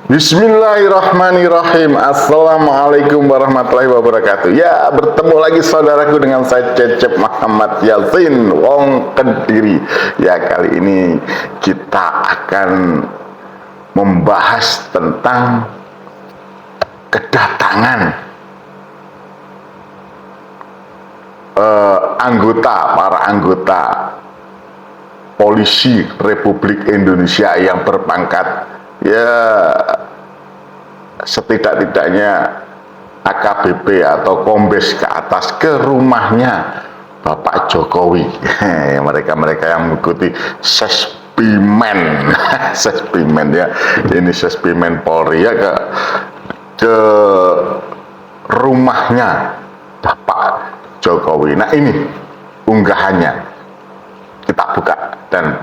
Bismillahirrahmanirrahim. Assalamualaikum warahmatullahi wabarakatuh. Ya, bertemu lagi saudaraku dengan saya Cecep Muhammad Yasin Wong Kediri. Ya, kali ini kita akan membahas tentang kedatangan para anggota polisi Republik Indonesia yang berpangkat setidak-tidaknya AKBP atau Kombes ke atas ke rumahnya Bapak Jokowi. Mereka-mereka yang mengikuti Sespimen Sespimen ya, ini Sespimen Polri ya, ke rumahnya Bapak Jokowi. Nah, ini unggahannya, kita buka dan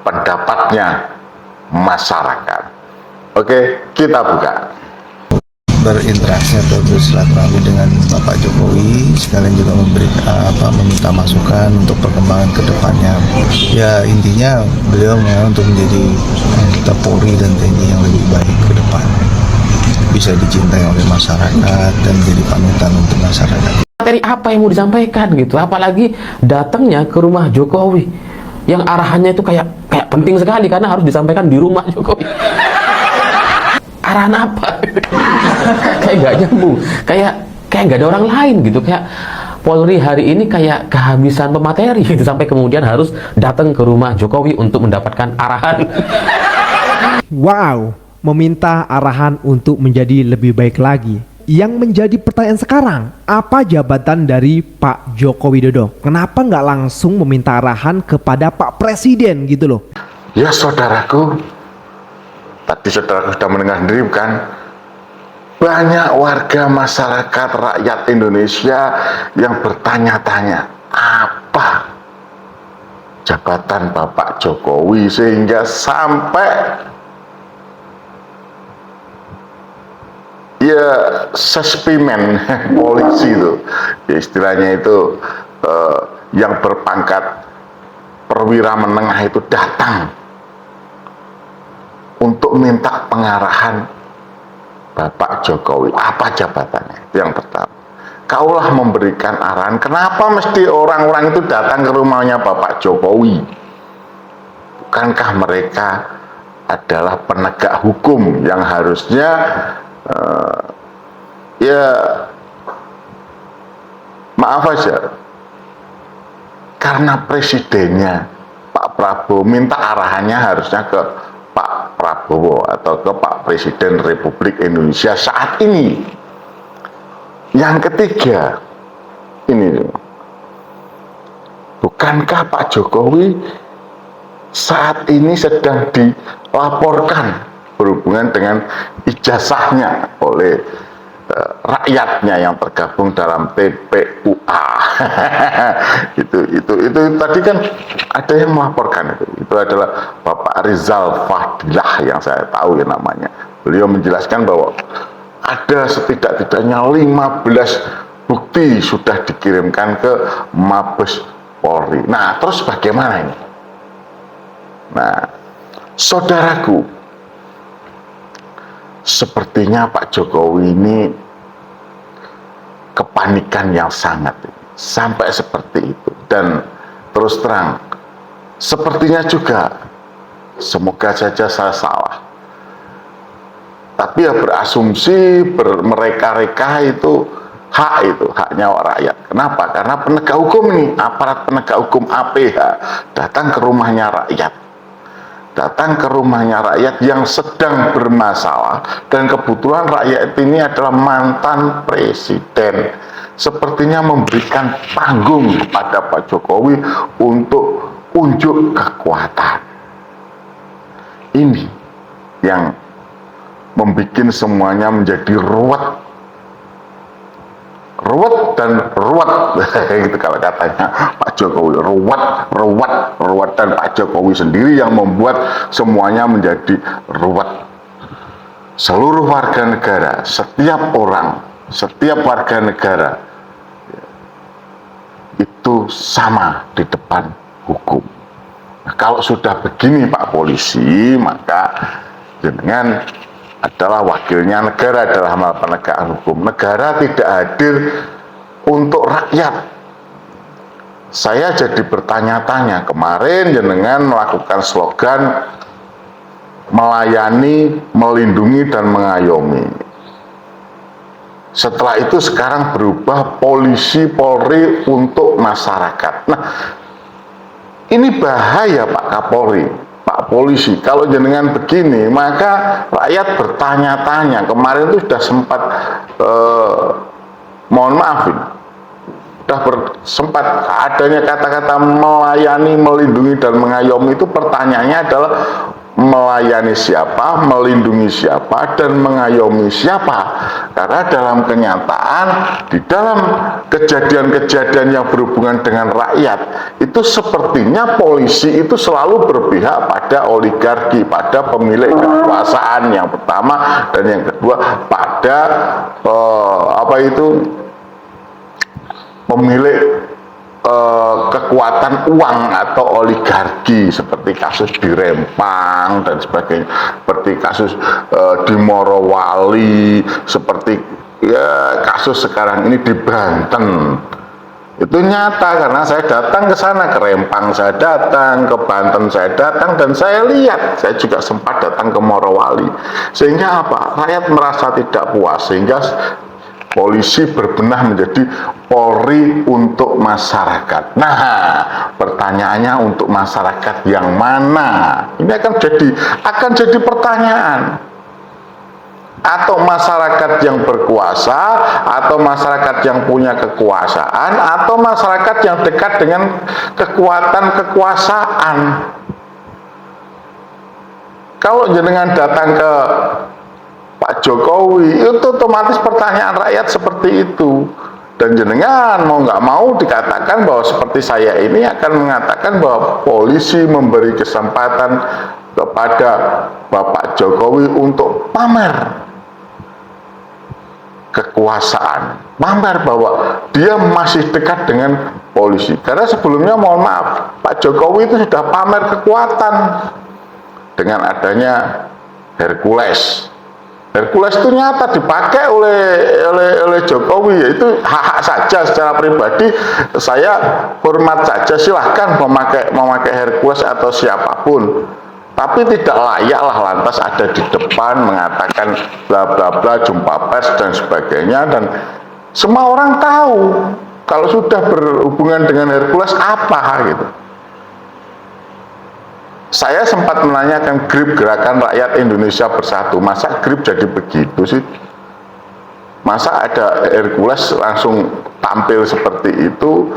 pendapatnya masyarakat. Oke, kita buka. Berinteraksi atau bersilaturahmi dengan Bapak Jokowi, sekalian juga meminta masukan untuk perkembangan ke depannya. Ya, intinya beliau mau untuk menjadi anggota Polri dan TNI yang lebih baik ke depan, bisa dicintai oleh masyarakat dan jadi panutan untuk masyarakat. Materi apa yang mau disampaikan gitu, apalagi datangnya ke rumah Jokowi yang arahannya itu kayak penting sekali karena harus disampaikan di rumah Jokowi. Arahan apa? Kayak nggak nyambung, kayak nggak ada orang lain gitu, kayak Polri hari ini kayak kehabisan pemateri gitu, sampai kemudian harus datang ke rumah Jokowi untuk mendapatkan arahan. Wow, meminta arahan untuk menjadi lebih baik lagi. Yang menjadi pertanyaan sekarang, apa jabatan dari Pak Joko Widodo? Kenapa nggak langsung meminta arahan kepada Pak Presiden gitu loh? Ya saudaraku, tadi saudaraku sudah mendengar sendiri bukan? Banyak warga masyarakat rakyat Indonesia yang bertanya-tanya, apa jabatan Bapak Jokowi sehingga sampai Sespimen polisi itu, ya istilahnya itu, yang berpangkat perwira menengah itu datang untuk minta pengarahan Bapak Jokowi. Apa jabatannya? Itu yang pertama. Kaulah memberikan arahan. Kenapa mesti orang-orang itu datang ke rumahnya Bapak Jokowi? Bukankah mereka adalah penegak hukum yang harusnya maaf aja, karena presidennya Pak Prabowo minta arahannya harusnya ke Pak Prabowo atau ke Pak Presiden Republik Indonesia saat ini. Yang ketiga, ini, bukankah Pak Jokowi saat ini sedang dilaporkan berhubungan dengan ijazahnya oleh rakyatnya yang tergabung dalam TPUA? itu tadi kan ada yang melaporkan, itu adalah Bapak Rizal Fadilah yang saya tahu ya namanya. Beliau menjelaskan bahwa ada setidak-tidaknya 15 bukti sudah dikirimkan ke Mabes Polri. Nah, terus bagaimana ini? Nah, saudaraku, sepertinya Pak Jokowi ini kepanikan yang sangat sampai seperti itu. Dan terus terang, sepertinya juga, semoga saja saya salah, tapi ya berasumsi, mereka-reka itu haknya rakyat. Kenapa? Karena penegak hukum ini, aparat penegak hukum APH datang ke rumahnya rakyat, datang ke rumahnya rakyat yang sedang bermasalah, dan kebetulan rakyat ini adalah mantan presiden. Sepertinya memberikan panggung kepada Pak Jokowi untuk unjuk kekuatan. Ini yang membuat semuanya menjadi ruwet dan ruwet gitu kalau katanya Pak Jokowi, ruwet dan Pak Jokowi sendiri yang membuat semuanya menjadi ruwet. Seluruh warga negara, setiap orang, setiap warga negara itu sama di depan hukum. Nah, kalau sudah begini Pak Polisi, maka dengan adalah wakilnya negara dalam hal penegakan hukum. Negara tidak hadir untuk rakyat. Saya jadi bertanya-tanya, kemarin jenengan melakukan slogan melayani, melindungi, dan mengayomi. Setelah itu sekarang berubah polisi, Polri untuk masyarakat. Nah, ini bahaya Pak Kapolri, Pak Polisi. Kalau jenengan begini, maka rakyat bertanya-tanya. Kemarin itu sudah sempat, mohon maaf, sempat adanya kata-kata melayani, melindungi, dan mengayomi. Itu pertanyaannya adalah melayani siapa, melindungi siapa, dan mengayomi siapa. Karena dalam kenyataan, di dalam kejadian-kejadian yang berhubungan dengan rakyat, itu sepertinya polisi itu selalu berpihak pada oligarki, pada pemilik kekuasaan yang pertama, dan yang kedua pada pemilik kekuatan uang atau oligarki, seperti kasus di Rempang dan sebagainya, seperti kasus di Morowali, seperti ya kasus sekarang ini di Banten. Itu nyata karena saya datang ke sana, ke Rempang saya datang, ke Banten saya datang, dan saya lihat, saya juga sempat datang ke Morowali. Sehingga apa? Rakyat merasa tidak puas, sehingga polisi berbenah menjadi Polri untuk masyarakat. Nah, pertanyaannya untuk masyarakat yang mana? Ini akan jadi pertanyaan. Atau masyarakat yang berkuasa, atau masyarakat yang punya kekuasaan, atau masyarakat yang dekat dengan kekuatan kekuasaan. Kalau jenengan datang ke Pak Jokowi, itu otomatis pertanyaan rakyat seperti itu. Dan jenengan mau nggak mau dikatakan bahwa seperti saya ini akan mengatakan bahwa polisi memberi kesempatan kepada Bapak Jokowi untuk pamer kekuasaan, pamer bahwa dia masih dekat dengan polisi. Karena sebelumnya mohon maaf, Pak Jokowi itu sudah pamer kekuatan dengan adanya Hercules. Hercules itu nyata dipakai oleh Jokowi, yaitu hak-hak saja. Secara pribadi saya hormat saja, silahkan memakai Hercules atau siapapun, tapi tidak layaklah lantas ada di depan mengatakan bla bla bla, jumpa pers dan sebagainya, dan semua orang tahu kalau sudah berhubungan dengan Hercules apa gitu. Saya sempat menanyakan GRIP, Gerakan Rakyat Indonesia Bersatu, masa GRIP jadi begitu sih? Masa ada Hercules langsung tampil seperti itu?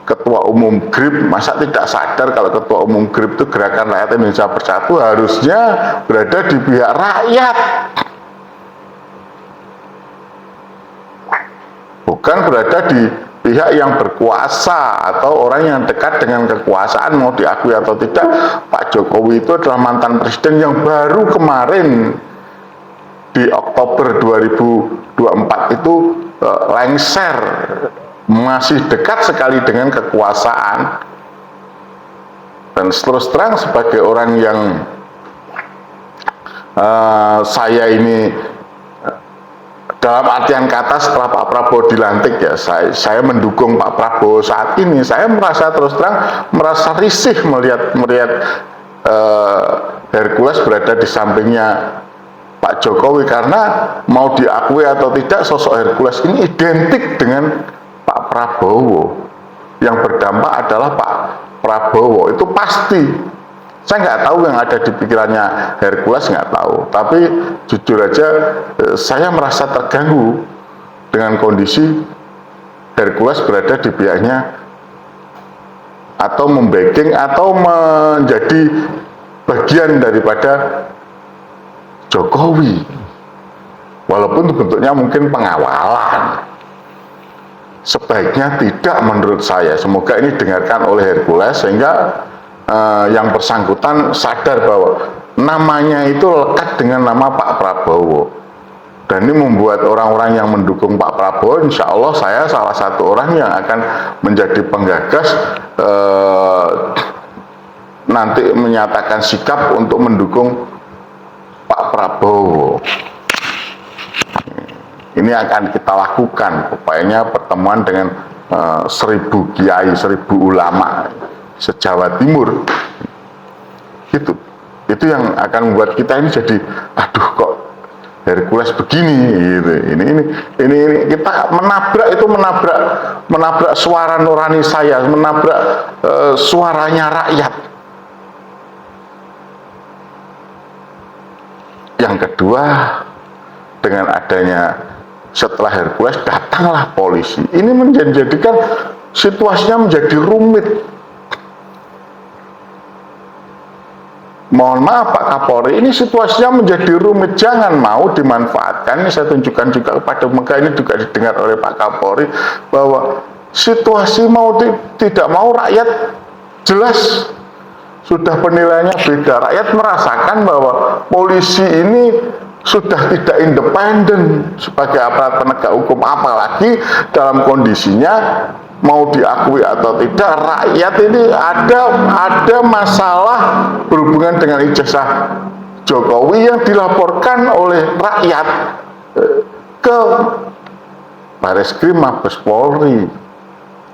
Ketua Umum GRIP masa tidak sadar kalau Ketua Umum GRIP itu Gerakan Rakyat Indonesia Bersatu harusnya berada di pihak rakyat, bukan berada di pihak yang berkuasa atau orang yang dekat dengan kekuasaan, mau diakui atau tidak. Pak Jokowi itu adalah mantan presiden yang baru kemarin di Oktober 2024 itu lengser, masih dekat sekali dengan kekuasaan. Dan terus terang sebagai orang yang saya ini dalam artian kata setelah Pak Prabowo dilantik ya, saya mendukung Pak Prabowo saat ini. Saya merasa terus terang merasa risih melihat Hercules berada di sampingnya Pak Jokowi, karena mau diakui atau tidak sosok Hercules ini identik dengan Pak Prabowo. Yang berdampak adalah Pak Prabowo, itu pasti. Saya nggak tahu yang ada di pikirannya Hercules, nggak tahu. Tapi jujur aja, saya merasa terganggu dengan kondisi Hercules berada di pihaknya, atau membacking atau menjadi bagian daripada Jokowi. Walaupun bentuknya mungkin pengawalan. Sebaiknya tidak menurut saya. Semoga ini didengarkan oleh Hercules sehingga yang bersangkutan sadar bahwa namanya itu lekat dengan nama Pak Prabowo, dan ini membuat orang-orang yang mendukung Pak Prabowo, insya Allah saya salah satu orang yang akan menjadi penggagas nanti menyatakan sikap untuk mendukung Pak Prabowo. Ini akan kita lakukan upayanya pertemuan dengan 1000 kiai, 1000 ulama se-Jawa Timur. Itu yang akan membuat kita ini jadi, aduh kok Hercules begini gitu. Ini kita menabrak suara nurani saya, menabrak suaranya rakyat. Yang kedua, dengan adanya setelah Hercules datanglah polisi. Ini menjadikan situasinya menjadi rumit. Mohon maaf Pak Kapolri, ini situasinya menjadi rumit, jangan mau dimanfaatkan. Ini saya tunjukkan juga kepada mereka, ini juga didengar oleh Pak Kapolri, bahwa situasi tidak mau rakyat jelas sudah penilaiannya beda. Rakyat merasakan bahwa polisi ini sudah tidak independen sebagai aparat penegak hukum, apalagi dalam kondisinya mau diakui atau tidak, rakyat ini ada masalah berhubungan dengan ijazah Jokowi yang dilaporkan oleh rakyat ke Bareskrim Mabes Polri.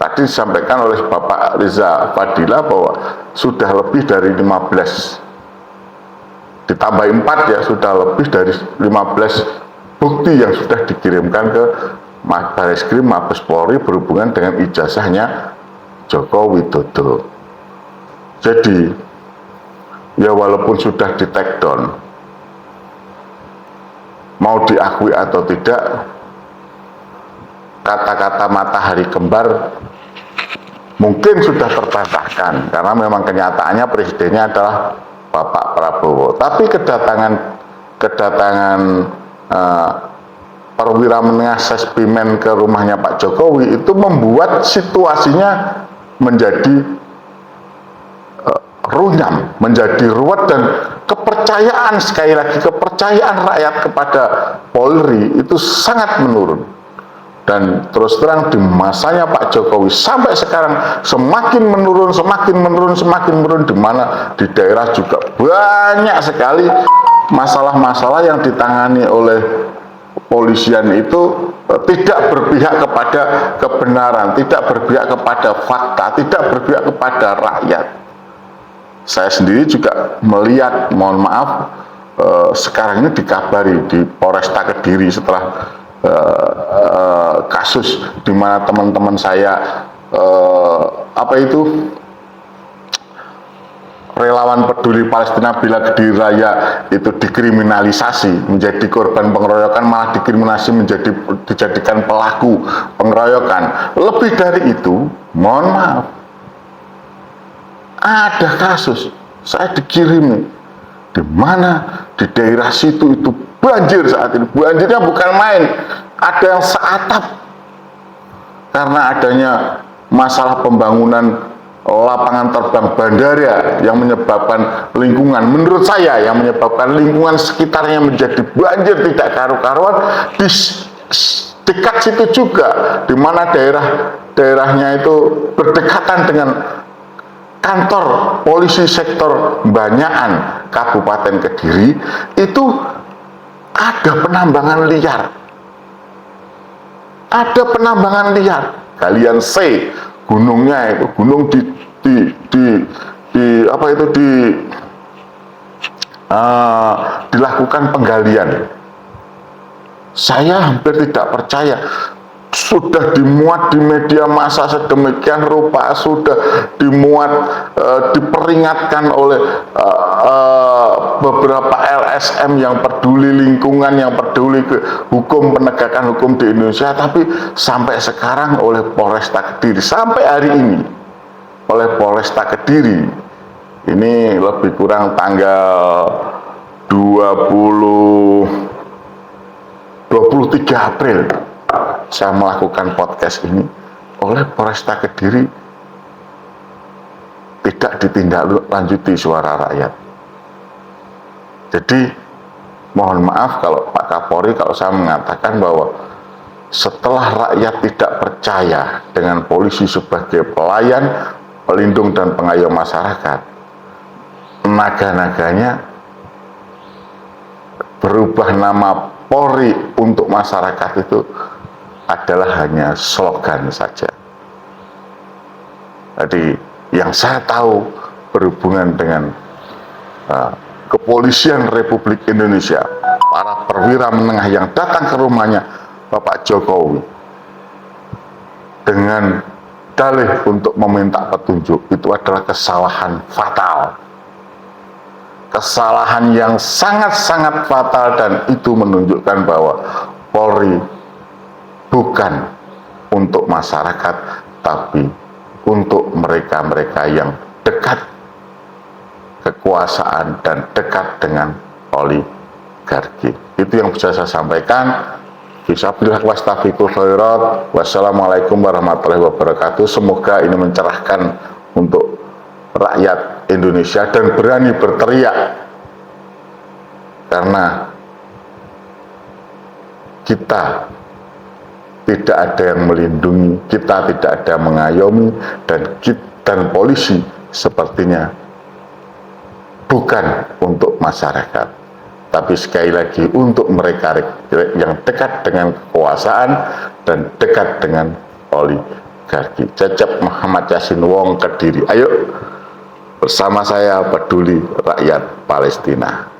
Tadi disampaikan oleh Bapak Reza Fadila bahwa sudah lebih dari 15 ditambah 4 ya, sudah lebih dari 15 bukti yang sudah dikirimkan ke Bareskrim Mabes Polri berhubungan dengan ijazahnya Joko Widodo. Jadi ya walaupun sudah di take down, mau diakui atau tidak, kata-kata matahari kembar mungkin sudah terbantahkan karena memang kenyataannya presidennya adalah Bapak Prabowo. Tapi kedatangan perwira menengah Sespimen ke rumahnya Pak Jokowi itu membuat situasinya menjadi runyam, menjadi ruwet, dan kepercayaan, sekali lagi kepercayaan rakyat kepada Polri itu sangat menurun. Dan terus terang di masanya Pak Jokowi sampai sekarang semakin menurun, di mana di daerah juga banyak sekali masalah-masalah yang ditangani oleh polisian itu tidak berpihak kepada kebenaran, tidak berpihak kepada fakta, tidak berpihak kepada rakyat. Saya sendiri juga melihat, mohon maaf, sekarang ini dikabari di Polresta Kediri setelah kasus di mana teman-teman saya relawan peduli Palestina Bela Kediri Raya itu dikriminalisasi menjadi korban pengeroyokan, malah dijadikan pelaku pengeroyokan. Lebih dari itu, mohon maaf, ada kasus saya dikirimi di mana di daerah situ itu banjir saat ini. Banjirnya bukan main, ada yang seatap karena adanya masalah pembangunan lapangan terbang bandara yang menyebabkan lingkungan, menurut saya yang menyebabkan lingkungan sekitarnya menjadi banjir tidak karu-karuan. Di dekat situ juga, di mana daerahnya itu berdekatan dengan kantor polisi sektor Banyakan Kabupaten Kediri, itu ada penambangan liar. Ada penambangan liar. Galian C, gunungnya itu, gunung dilakukan penggalian. Saya hampir tidak percaya. Sudah dimuat di media massa sedemikian rupa, sudah dimuat, diperingatkan oleh beberapa LSM yang peduli lingkungan, yang peduli ke hukum, penegakan hukum di Indonesia, tapi sampai sekarang oleh Polresta Kediri, sampai hari ini oleh Polresta Kediri, ini lebih kurang tanggal 23 April saya melakukan podcast ini, oleh Polresta Kediri tidak ditindaklanjuti suara rakyat. Jadi mohon maaf kalau Pak Kapolri, kalau saya mengatakan bahwa setelah rakyat tidak percaya dengan polisi sebagai pelayan, pelindung dan pengayom masyarakat, naga-naganya berubah nama Polri untuk masyarakat itu adalah hanya slogan saja. Jadi yang saya tahu berhubungan dengan Kepolisian Republik Indonesia, para perwira menengah yang datang ke rumahnya Bapak Jokowi dengan dalih untuk meminta petunjuk, itu adalah kesalahan fatal. Kesalahan yang sangat-sangat fatal, dan itu menunjukkan bahwa Polri bukan untuk masyarakat, tapi untuk mereka-mereka yang dekat kekuasaan dan dekat dengan oligarki. Itu yang bisa saya sampaikan. Bismillah wastafiqul khairat. Wassalamualaikum warahmatullahi wabarakatuh. Semoga ini mencerahkan untuk rakyat Indonesia dan berani berteriak, karena kita tidak ada yang melindungi, kita tidak ada yang mengayomi, dan polisi sepertinya bukan untuk masyarakat, tapi sekali lagi untuk mereka yang dekat dengan kekuasaan dan dekat dengan oligarki. Cecep Muhammad Yasin Wong, Kediri. Ayo bersama saya peduli rakyat Palestina.